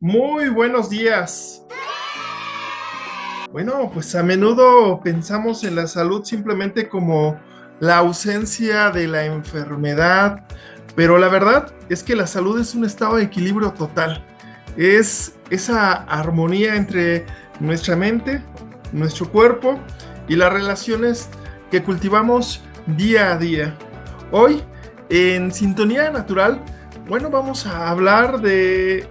Muy buenos días. Bueno, pues a menudo pensamos en la salud simplemente como la ausencia de la enfermedad, pero la verdad es que la salud es un estado de equilibrio total. Es esa armonía entre nuestra mente, nuestro cuerpo y las relaciones que cultivamos día a día. Hoy, en Sintonía Natural, bueno, vamos a hablar de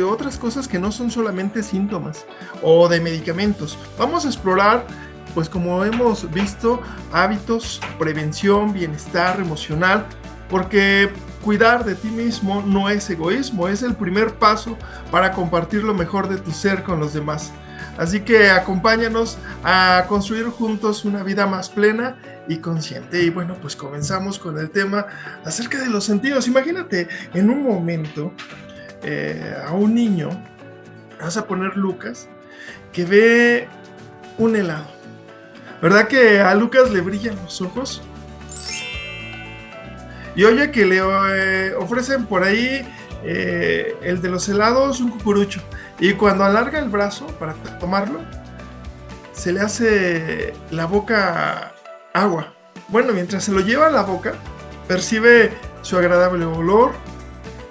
otras cosas que no son solamente síntomas o de medicamentos. Vamos a explorar, pues como hemos visto, hábitos, prevención, bienestar emocional, porque cuidar de ti mismo no es egoísmo, es el primer paso para compartir lo mejor de tu ser con los demás. Así que acompáñanos a construir juntos una vida más plena y consciente. Y bueno, pues comenzamos con el tema acerca de los sentidos. Imagínate en un momento a un niño, vas a poner Lucas, que ve un helado. ¿Verdad que a Lucas le brillan los ojos? Y oye que le ofrecen por ahí el de los helados, un cucurucho. Y cuando alarga el brazo para tomarlo, se le hace la boca agua. Bueno, mientras se lo lleva a la boca, percibe su agradable olor,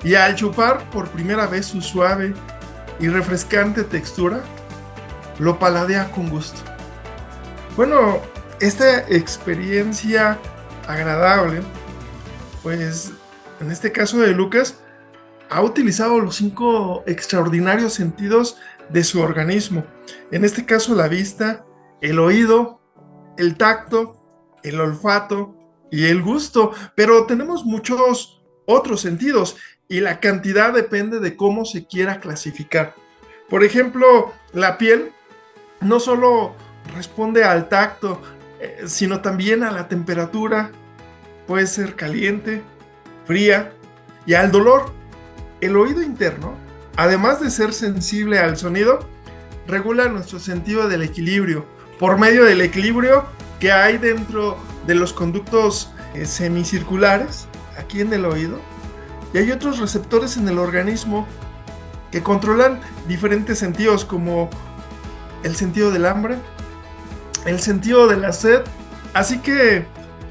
y al chupar por primera vez su suave y refrescante textura, lo paladea con gusto. Bueno, esta experiencia agradable, pues en este caso de Lucas, ha utilizado los 5 extraordinarios sentidos de su organismo. En este caso la vista, el oído, el tacto, el olfato y el gusto. Pero tenemos muchos otros sentidos y la cantidad depende de cómo se quiera clasificar. Por ejemplo, la piel no solo responde al tacto, sino también a la temperatura. Puede ser caliente, fría y al dolor. El oído interno, además de ser sensible al sonido, regula nuestro sentido del equilibrio por medio del equilibrio que hay dentro de los conductos semicirculares aquí en el oído. Y hay otros receptores en el organismo que controlan diferentes sentidos, como el sentido del hambre, el sentido de la sed. Así que,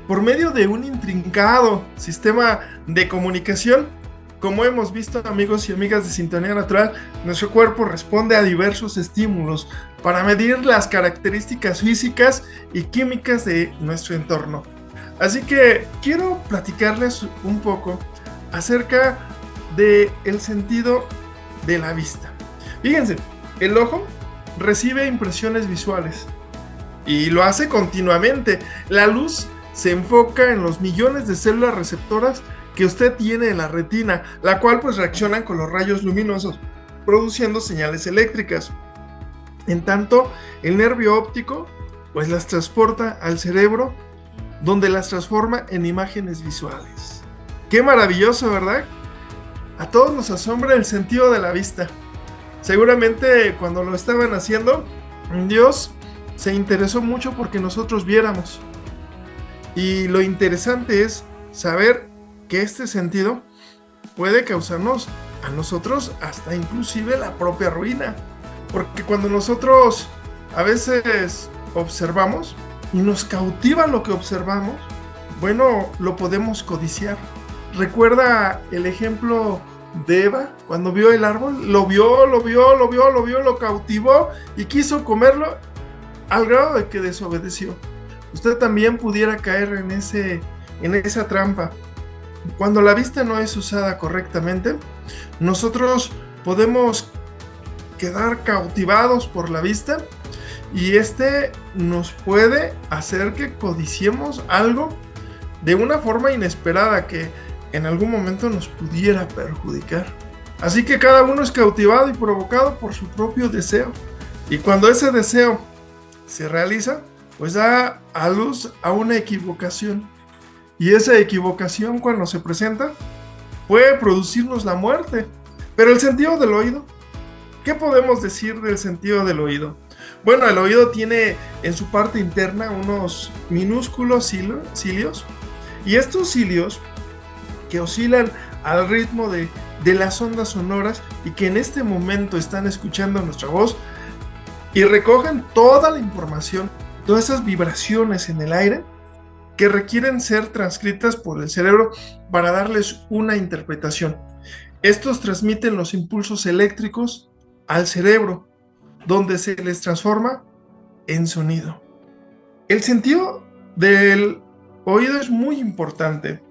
por medio de un intrincado sistema de comunicación, como hemos visto, amigos y amigas de Sintonía Natural, nuestro cuerpo responde a diversos estímulos para medir las características físicas y químicas de nuestro entorno. Así que quiero platicarles un poco acerca del sentido de la vista. Fíjense, el ojo recibe impresiones visuales y lo hace continuamente. La luz se enfoca en los millones de células receptoras que usted tiene en la retina, la cual pues reaccionan con los rayos luminosos, produciendo señales eléctricas. En tanto, el nervio óptico pues las transporta al cerebro, donde las transforma en imágenes visuales. Qué maravilloso, ¿verdad? A todos nos asombra el sentido de la vista. Seguramente cuando lo estaban haciendo, Dios se interesó mucho porque nosotros viéramos. Y lo interesante es saber que este sentido puede causarnos a nosotros hasta inclusive la propia ruina. Porque cuando nosotros a veces observamos y nos cautiva lo que observamos, bueno, lo podemos codiciar. ¿Recuerda el ejemplo de Eva? Cuando vio el árbol, lo cautivó y quiso comerlo al grado de que desobedeció. Usted también pudiera caer en esa trampa. Cuando la vista no es usada correctamente, nosotros podemos quedar cautivados por la vista y nos puede hacer que codiciemos algo de una forma inesperada que en algún momento nos pudiera perjudicar. Así que cada uno es cautivado y provocado por su propio deseo. Y cuando ese deseo se realiza, pues da a luz a una equivocación. Y esa equivocación, cuando se presenta, puede producirnos la muerte. Pero el sentido del oído, ¿qué podemos decir del sentido del oído? Bueno, el oído tiene en su parte interna unos minúsculos cilios. Y estos cilios, que oscilan al ritmo de de las ondas sonoras y que en este momento están escuchando nuestra voz y recojan toda la información, todas esas vibraciones en el aire que requieren ser transcritas por el cerebro para darles una interpretación. Estos transmiten los impulsos eléctricos al cerebro, donde se les transforma en sonido. El sentido del oído es muy importante,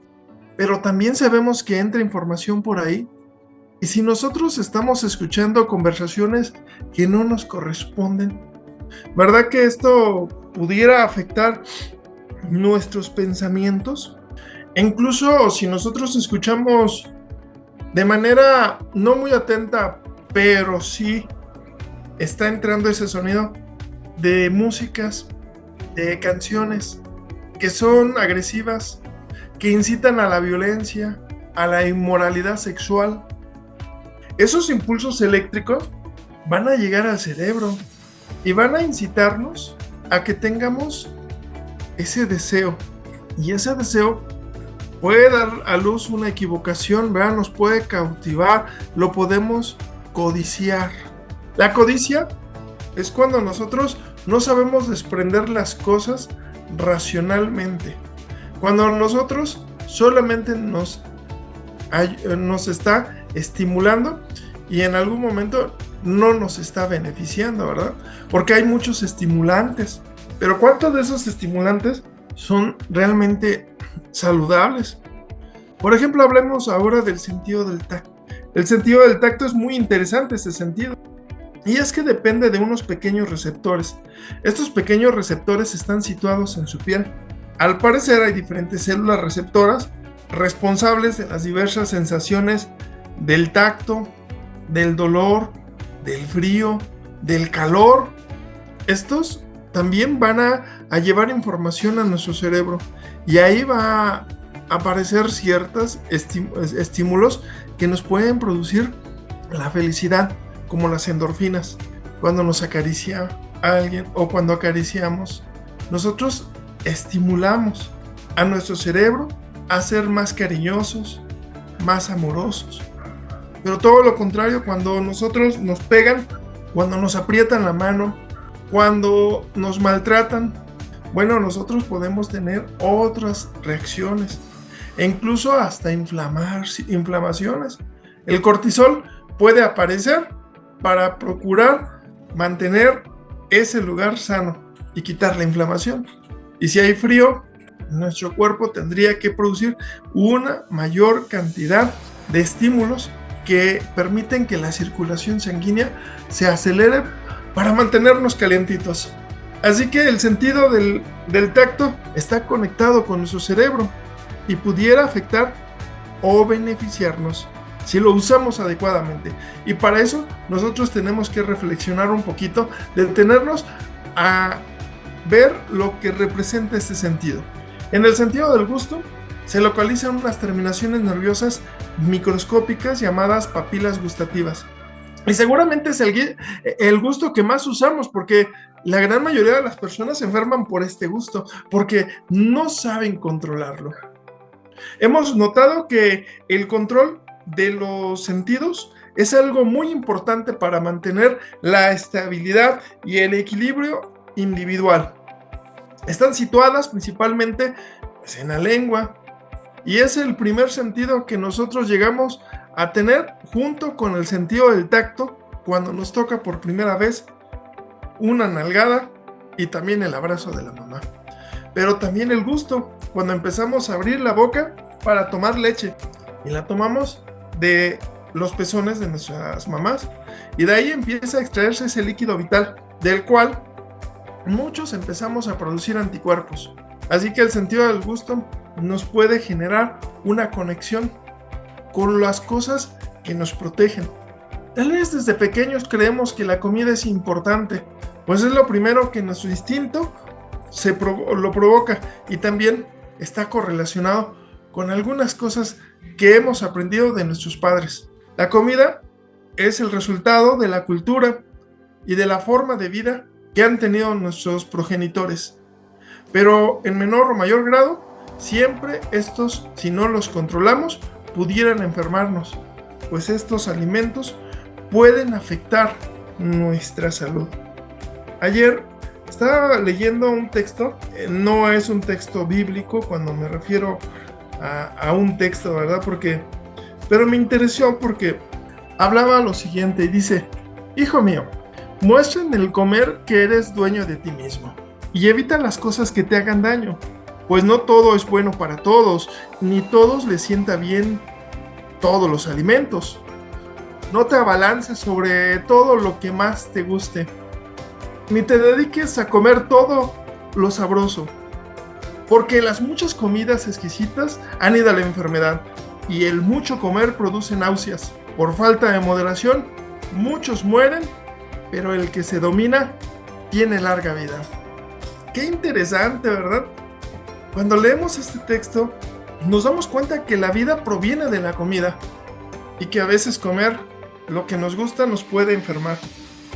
pero también sabemos que entra información por ahí. Y si nosotros estamos escuchando conversaciones que no nos corresponden, ¿verdad que esto pudiera afectar nuestros pensamientos? E incluso si nosotros escuchamos de manera no muy atenta, pero sí está entrando ese sonido de músicas, de canciones que son agresivas, que incitan a la violencia, a la inmoralidad sexual, esos impulsos eléctricos van a llegar al cerebro y van a incitarnos a que tengamos ese deseo. Y ese deseo puede dar a luz una equivocación, ¿verdad? Nos puede cautivar, lo podemos codiciar. La codicia es cuando nosotros no sabemos desprender las cosas racionalmente. Cuando nosotros solamente nos está estimulando y en algún momento no nos está beneficiando, ¿verdad? Porque hay muchos estimulantes, pero ¿cuántos de esos estimulantes son realmente saludables? Por ejemplo, hablemos ahora del sentido del tacto. El sentido del tacto es muy interesante, ese sentido. Y es que depende de unos pequeños receptores. Estos pequeños receptores están situados en su piel. Al parecer hay diferentes células receptoras responsables de las diversas sensaciones del tacto, del dolor, del frío, del calor. Estos también van a llevar información a nuestro cerebro y ahí va a aparecer ciertos estímulos que nos pueden producir la felicidad, como las endorfinas. Cuando nos acaricia a alguien o cuando acariciamos, nosotros estimulamos a nuestro cerebro a ser más cariñosos, más amorosos. Pero todo lo contrario, cuando nosotros nos pegan, cuando nos aprietan la mano, cuando nos maltratan, bueno, nosotros podemos tener otras reacciones e incluso hasta inflamaciones. El cortisol puede aparecer para procurar mantener ese lugar sano y quitar la inflamación. Y si hay frío, nuestro cuerpo tendría que producir una mayor cantidad de estímulos que permiten que la circulación sanguínea se acelere para mantenernos calientitos. Así que el sentido del tacto está conectado con nuestro cerebro y pudiera afectar o beneficiarnos si lo usamos adecuadamente. Y para eso nosotros tenemos que reflexionar un poquito, detenernos a ver lo que representa este sentido. En el sentido del gusto se localizan unas terminaciones nerviosas microscópicas llamadas papilas gustativas. Y seguramente es el gusto que más usamos, porque la gran mayoría de las personas se enferman por este gusto, porque no saben controlarlo. Hemos notado que el control de los sentidos es algo muy importante para mantener la estabilidad y el equilibrio individual. Están situadas principalmente en la lengua y es el primer sentido que nosotros llegamos a tener junto con el sentido del tacto cuando nos toca por primera vez una nalgada y también el abrazo de la mamá. Pero también el gusto, cuando empezamos a abrir la boca para tomar leche y la tomamos de los pezones de nuestras mamás y de ahí empieza a extraerse ese líquido vital del cual muchos empezamos a producir anticuerpos. Así que el sentido del gusto nos puede generar una conexión con las cosas que nos protegen. Tal vez desde pequeños creemos que la comida es importante, pues es lo primero que nuestro instinto lo provoca y también está correlacionado con algunas cosas que hemos aprendido de nuestros padres. La comida es el resultado de la cultura y de la forma de vida que han tenido nuestros progenitores. Pero en menor o mayor grado, siempre estos, si no los controlamos, pudieran enfermarnos. pues estos alimentos pueden afectar nuestra salud. Ayer estaba leyendo un texto, no es un texto bíblico cuando me refiero a un texto, ¿verdad? Pero me interesó porque hablaba lo siguiente y dice: hijo mío, muestra en el comer que eres dueño de ti mismo y evita las cosas que te hagan daño, pues no todo es bueno para todos, ni todos les sienta bien todos los alimentos. No te abalances sobre todo lo que más te guste, ni te dediques a comer todo lo sabroso, porque las muchas comidas exquisitas han ido a la enfermedad, y el mucho comer produce náuseas. Por falta de moderación, muchos mueren, pero el que se domina tiene larga vida. Qué interesante, ¿verdad? Cuando leemos este texto, nos damos cuenta que la vida proviene de la comida y que a veces comer lo que nos gusta nos puede enfermar.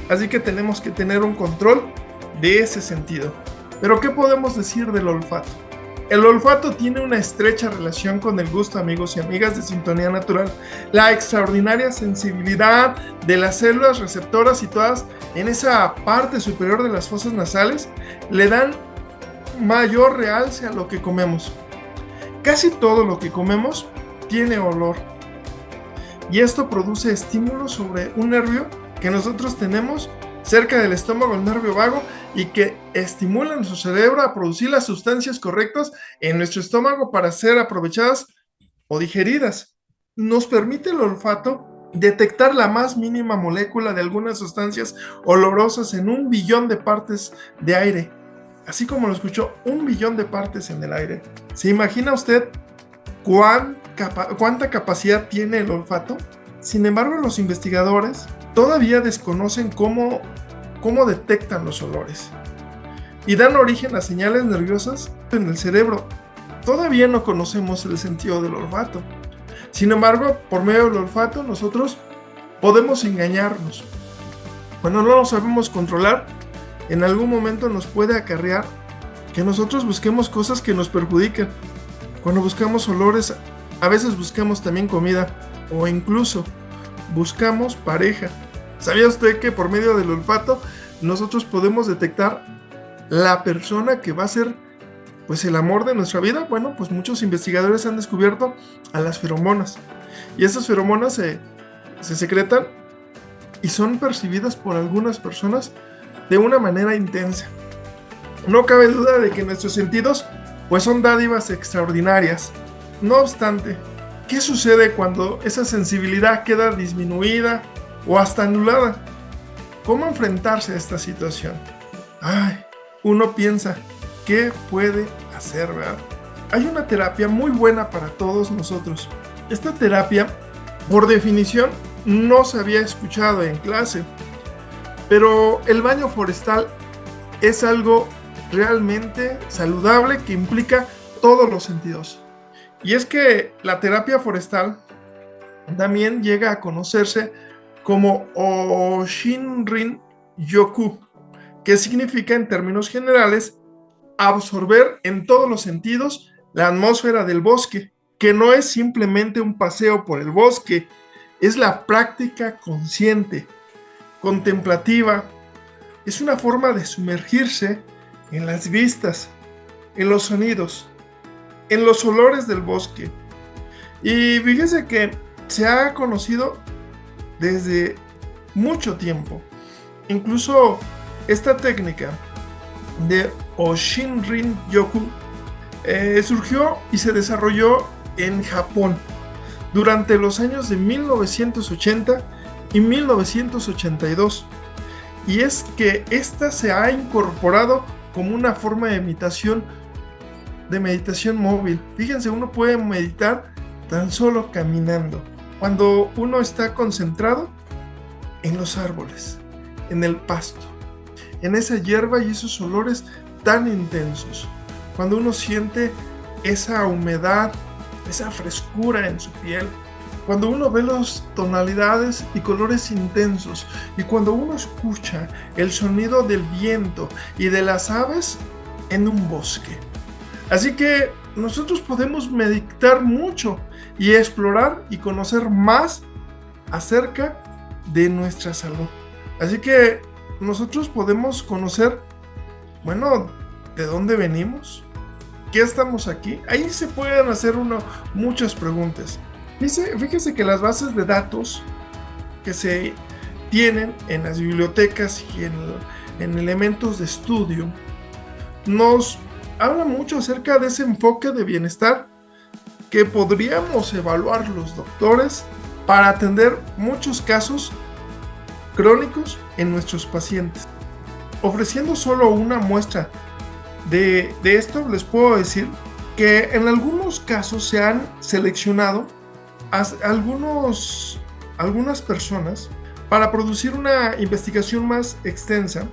Así que tenemos que tener un control de ese sentido. Pero ¿qué podemos decir del olfato? El olfato tiene una estrecha relación con el gusto, amigos y amigas de Sintonía Natural. La extraordinaria sensibilidad de las células receptoras situadas en esa parte superior de las fosas nasales le dan mayor realce a lo que comemos. Casi todo lo que comemos tiene olor, y esto produce estímulos sobre un nervio que nosotros tenemos cerca del estómago, el nervio vago, y que estimula nuestro cerebro a producir las sustancias correctas en nuestro estómago para ser aprovechadas o digeridas. Nos permite el olfato detectar la más mínima molécula de algunas sustancias olorosas en 1 billón de partes de aire. Así como lo escuchó, 1 billón de partes en el aire. ¿Se imagina usted cuánta capacidad tiene el olfato? Sin embargo, los investigadores todavía desconocen cómo detectan los olores y dan origen a señales nerviosas en el cerebro. Todavía no conocemos el sentido del olfato. Sin embargo, por medio del olfato nosotros podemos engañarnos. Cuando no lo sabemos controlar, en algún momento nos puede acarrear que nosotros busquemos cosas que nos perjudiquen. Cuando buscamos olores, a veces buscamos también comida, o incluso buscamos pareja. ¿Sabía usted que por medio del olfato nosotros podemos detectar la persona que va a ser pues el amor de nuestra vida? Bueno, pues muchos investigadores han descubierto a las feromonas, y estas feromonas se secretan y son percibidas por algunas personas de una manera intensa. No cabe duda de que nuestros sentidos pues son dádivas extraordinarias. No obstante, ¿qué sucede cuando esa sensibilidad queda disminuida o hasta anulada? ¿Cómo enfrentarse a esta situación? Uno piensa, ¿qué puede hacer, verdad? Hay una terapia muy buena para todos nosotros. Esta terapia, por definición, no se había escuchado en clase, pero el baño forestal es algo realmente saludable que implica todos los sentidos. Y es que la terapia forestal también llega a conocerse como Oshinrin-yoku, que significa en términos generales absorber en todos los sentidos la atmósfera del bosque, que no es simplemente un paseo por el bosque, es la práctica consciente, contemplativa, es una forma de sumergirse en las vistas, en los sonidos, en los olores del bosque. Y fíjese que se ha conocido desde mucho tiempo. Incluso esta técnica de Oshinrin-yoku surgió y se desarrolló en Japón durante los años de 1980 y 1982. Y es que esta se ha incorporado como una forma de meditación móvil. Fíjense, uno puede meditar tan solo caminando, cuando uno está concentrado en los árboles, en el pasto, en esa hierba y esos olores tan intensos. Cuando uno siente esa humedad, esa frescura en su piel, cuando uno ve las tonalidades y colores intensos, y cuando uno escucha el sonido del viento y de las aves en un bosque. Así que nosotros podemos meditar mucho y explorar y conocer más acerca de nuestra salud. Así que nosotros podemos conocer, bueno, de dónde venimos, qué estamos aquí. Ahí se pueden hacer muchas preguntas. Fíjese que las bases de datos que se tienen en las bibliotecas y en elementos de estudio nos habla mucho acerca de ese enfoque de bienestar que podríamos evaluar los doctores para atender muchos casos crónicos en nuestros pacientes. Ofreciendo solo una muestra de esto, les puedo decir que en algunos casos se han seleccionado algunas personas para producir una investigación más extensa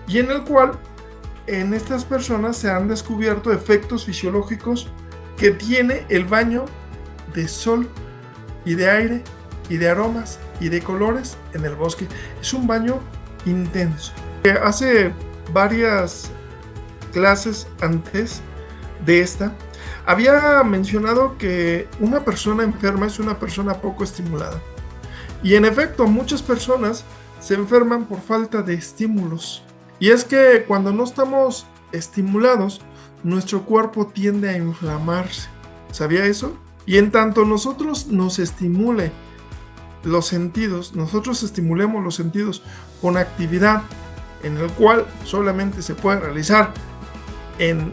y en el cual en estas personas se han descubierto efectos fisiológicos que tiene el baño de sol y de aire y de aromas y de colores en el bosque. Es un baño intenso. Hace varias clases antes de esta había mencionado que una persona enferma es una persona poco estimulada. Y en efecto, muchas personas se enferman por falta de estímulos. Y es que cuando no estamos estimulados, nuestro cuerpo tiende a inflamarse. ¿Sabía eso? Y en tanto nosotros nos estimule los sentidos, nosotros estimulemos los sentidos con actividad en el cual solamente se puede realizar en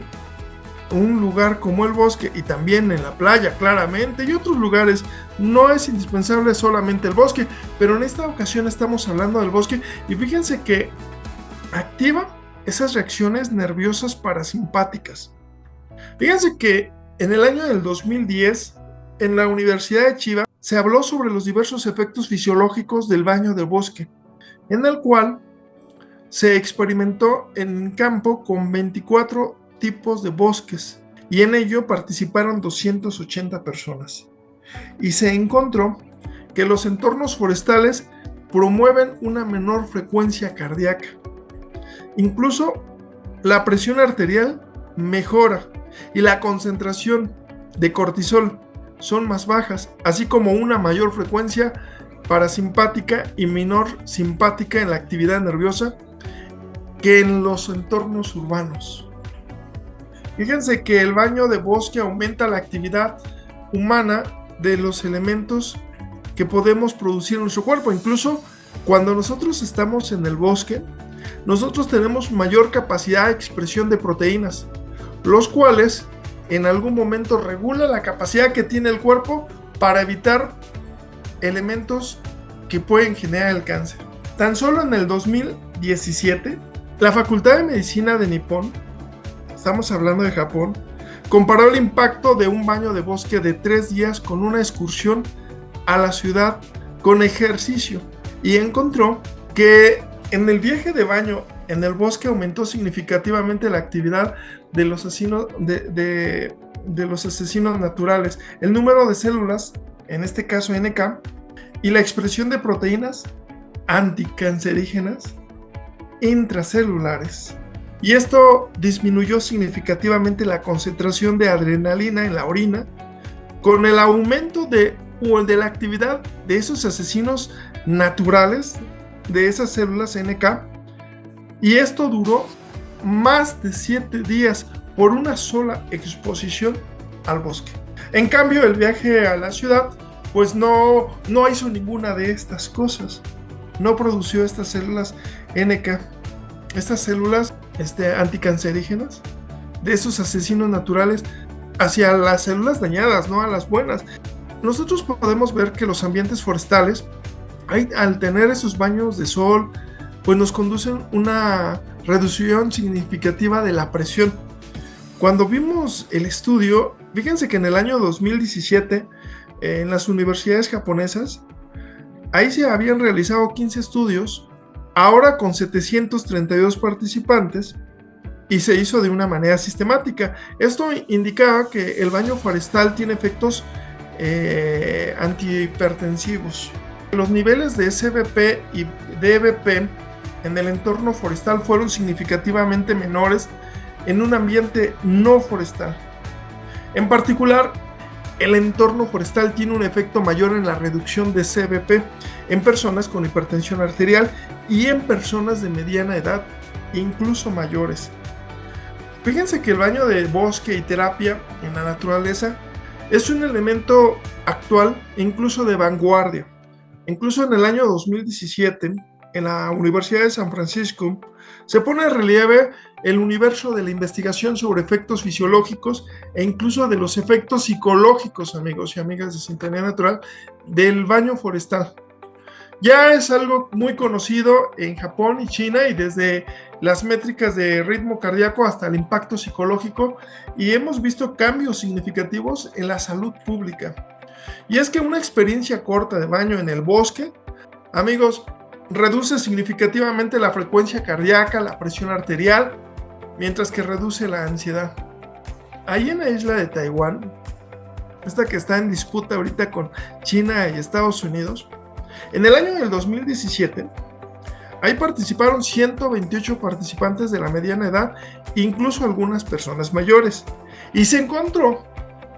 un lugar como el bosque y también en la playa claramente y otros lugares, no es indispensable solamente el bosque, pero en esta ocasión estamos hablando del bosque y fíjense que activa esas reacciones nerviosas parasimpáticas. Fíjense que en el año del 2010 en la Universidad de Chiba se habló sobre los diversos efectos fisiológicos del baño de bosque, en el cual se experimentó en campo con 24 tipos de bosques y en ello participaron 280 personas. Y se encontró que los entornos forestales promueven una menor frecuencia cardíaca. Incluso la presión arterial mejora y la concentración de cortisol son más bajas, así como una mayor frecuencia parasimpática y menor simpática en la actividad nerviosa que en los entornos urbanos. Fíjense que el baño de bosque aumenta la actividad humana de los elementos que podemos producir en nuestro cuerpo. Incluso cuando nosotros estamos en el bosque, nosotros tenemos mayor capacidad de expresión de proteínas, los cuales en algún momento regulan la capacidad que tiene el cuerpo para evitar elementos que pueden generar el cáncer. Tan solo en el 2017, la Facultad de Medicina de Nippon, estamos hablando de Japón, comparó el impacto de un baño de bosque de 3 días con una excursión a la ciudad con ejercicio y encontró que en el viaje de baño en el bosque aumentó significativamente la actividad de los asesinos, de los asesinos naturales, el número de células, en este caso NK, y la expresión de proteínas anticancerígenas intracelulares. Y esto disminuyó significativamente la concentración de adrenalina en la orina, con el aumento de la actividad de esos asesinos naturales, de esas células NK, y esto duró más de 7 días por una sola exposición al bosque. En cambio, el viaje a la ciudad, pues no hizo ninguna de estas cosas, no produció estas células NK, estas células anticancerígenas, de esos asesinos naturales hacia las células dañadas, no a las buenas. Nosotros podemos ver que los ambientes forestales, al tener esos baños de sol, pues nos conducen una reducción significativa de la presión. Cuando vimos el estudio, fíjense que en el año 2017, en las universidades japonesas, ahí se habían realizado 15 estudios, ahora con 732 participantes, y se hizo de una manera sistemática. Esto indicaba que el baño forestal tiene efectos antihipertensivos. Los niveles de SBP y DBP en el entorno forestal fueron significativamente menores en un ambiente no forestal. En particular, el entorno forestal tiene un efecto mayor en la reducción de CBP en personas con hipertensión arterial y en personas de mediana edad, incluso mayores. Fíjense que el baño de bosque y terapia en la naturaleza es un elemento actual, incluso de vanguardia. Incluso en el año 2017, en la Universidad de San Francisco, se pone en relieve el universo de la investigación sobre efectos fisiológicos e incluso de los efectos psicológicos, amigos y amigas de Sintonía Natural, del baño forestal. Ya es algo muy conocido en Japón y China, y desde las métricas de ritmo cardíaco hasta el impacto psicológico, y hemos visto cambios significativos en la salud pública. Y es que una experiencia corta de baño en el bosque, amigos, reduce significativamente la frecuencia cardíaca, la presión arterial, mientras que reduce la ansiedad. Ahí en la isla de Taiwán, esta que está en disputa ahorita con China y Estados Unidos, en el año del 2017, ahí participaron 128 participantes de la mediana edad, incluso algunas personas mayores, y se encontró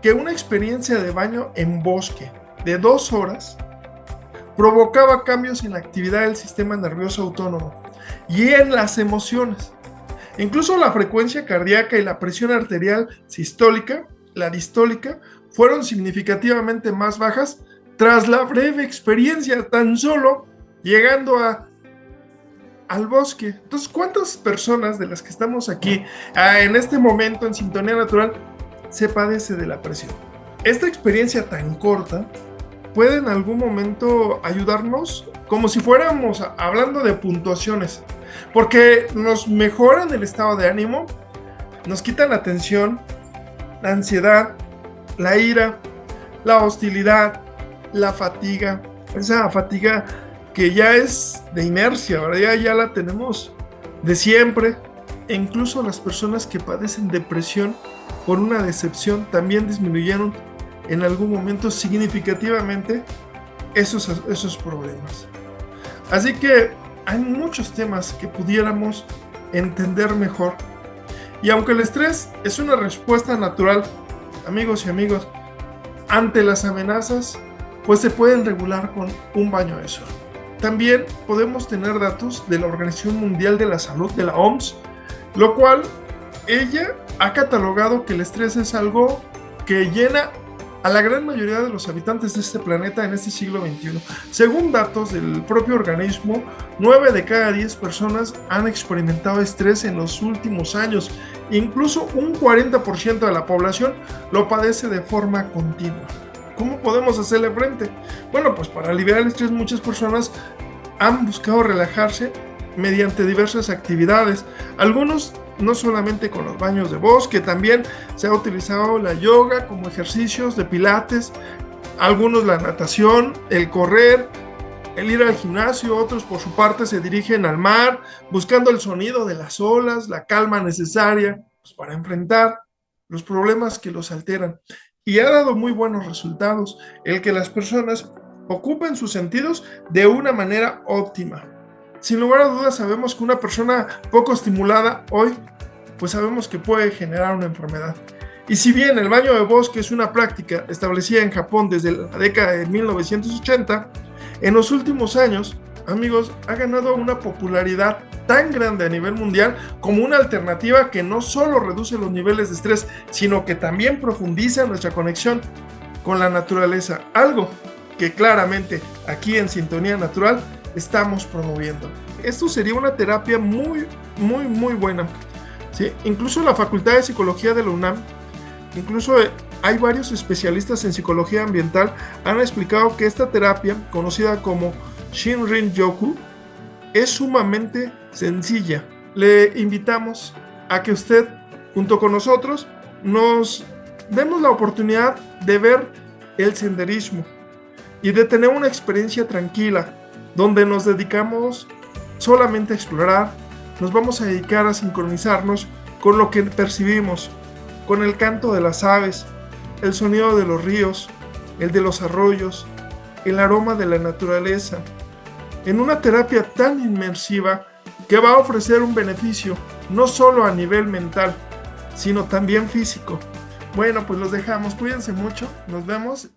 que una experiencia de baño en bosque de 2 horas provocaba cambios en la actividad del sistema nervioso autónomo y en las emociones. Incluso la frecuencia cardíaca y la presión arterial sistólica, la distólica, fueron significativamente más bajas tras la breve experiencia, tan solo llegando al bosque. Entonces, ¿cuántas personas de las que estamos aquí en este momento en Sintonía Natural se padece de la presión? Esta experiencia tan corta puede en algún momento ayudarnos, como si fuéramos hablando de puntuaciones, porque nos mejoran el estado de ánimo, nos quitan la tensión, la ansiedad, la ira, la hostilidad, la fatiga, esa fatiga que ya es de inercia, ¿verdad? Ya la tenemos de siempre. E incluso las personas que padecen depresión por una decepción también disminuyeron en algún momento significativamente esos problemas. Así que hay muchos temas que pudiéramos entender mejor. Y aunque el estrés es una respuesta natural, amigos y amigos, ante las amenazas, pues se pueden regular con un baño de sol. También podemos tener datos de la Organización Mundial de la Salud, de la OMS, lo cual ella ha catalogado que el estrés es algo que llena a la gran mayoría de los habitantes de este planeta en este siglo XXI. Según datos del propio organismo, 9 de cada 10 personas han experimentado estrés en los últimos años. Incluso un 40% de la población lo padece de forma continua. ¿Cómo podemos hacerle frente? Bueno, pues para aliviar el estrés muchas personas han buscado relajarse mediante diversas actividades. Algunos no solamente con los baños de bosque, también se ha utilizado la yoga como ejercicios de pilates, algunos la natación, el correr, el ir al gimnasio, otros por su parte se dirigen al mar, buscando el sonido de las olas, la calma necesaria pues, para enfrentar los problemas que los alteran. Y ha dado muy buenos resultados el que las personas ocupen sus sentidos de una manera óptima. Sin lugar a dudas sabemos que una persona poco estimulada hoy, pues sabemos que puede generar una enfermedad. Y si bien el baño de bosque es una práctica establecida en Japón desde la década de 1980, en los últimos años, amigos, ha ganado una popularidad tan grande a nivel mundial como una alternativa que no solo reduce los niveles de estrés, sino que también profundiza nuestra conexión con la naturaleza, algo que claramente aquí en Sintonía Natural estamos promoviendo. Esto sería una terapia muy buena. ¿Sí? Incluso la Facultad de Psicología de la UNAM, incluso hay varios especialistas en psicología ambiental, han explicado que esta terapia, conocida como Shinrin-yoku, es sumamente sencilla. Le invitamos a que usted, junto con nosotros, nos demos la oportunidad de ver el senderismo y de tener una experiencia tranquila, donde nos dedicamos solamente a explorar, nos vamos a dedicar a sincronizarnos con lo que percibimos, con el canto de las aves, el sonido de los ríos, el de los arroyos, el aroma de la naturaleza, en una terapia tan inmersiva que va a ofrecer un beneficio no solo a nivel mental, sino también físico, Bueno, pues los dejamos. Cuídense mucho. Nos vemos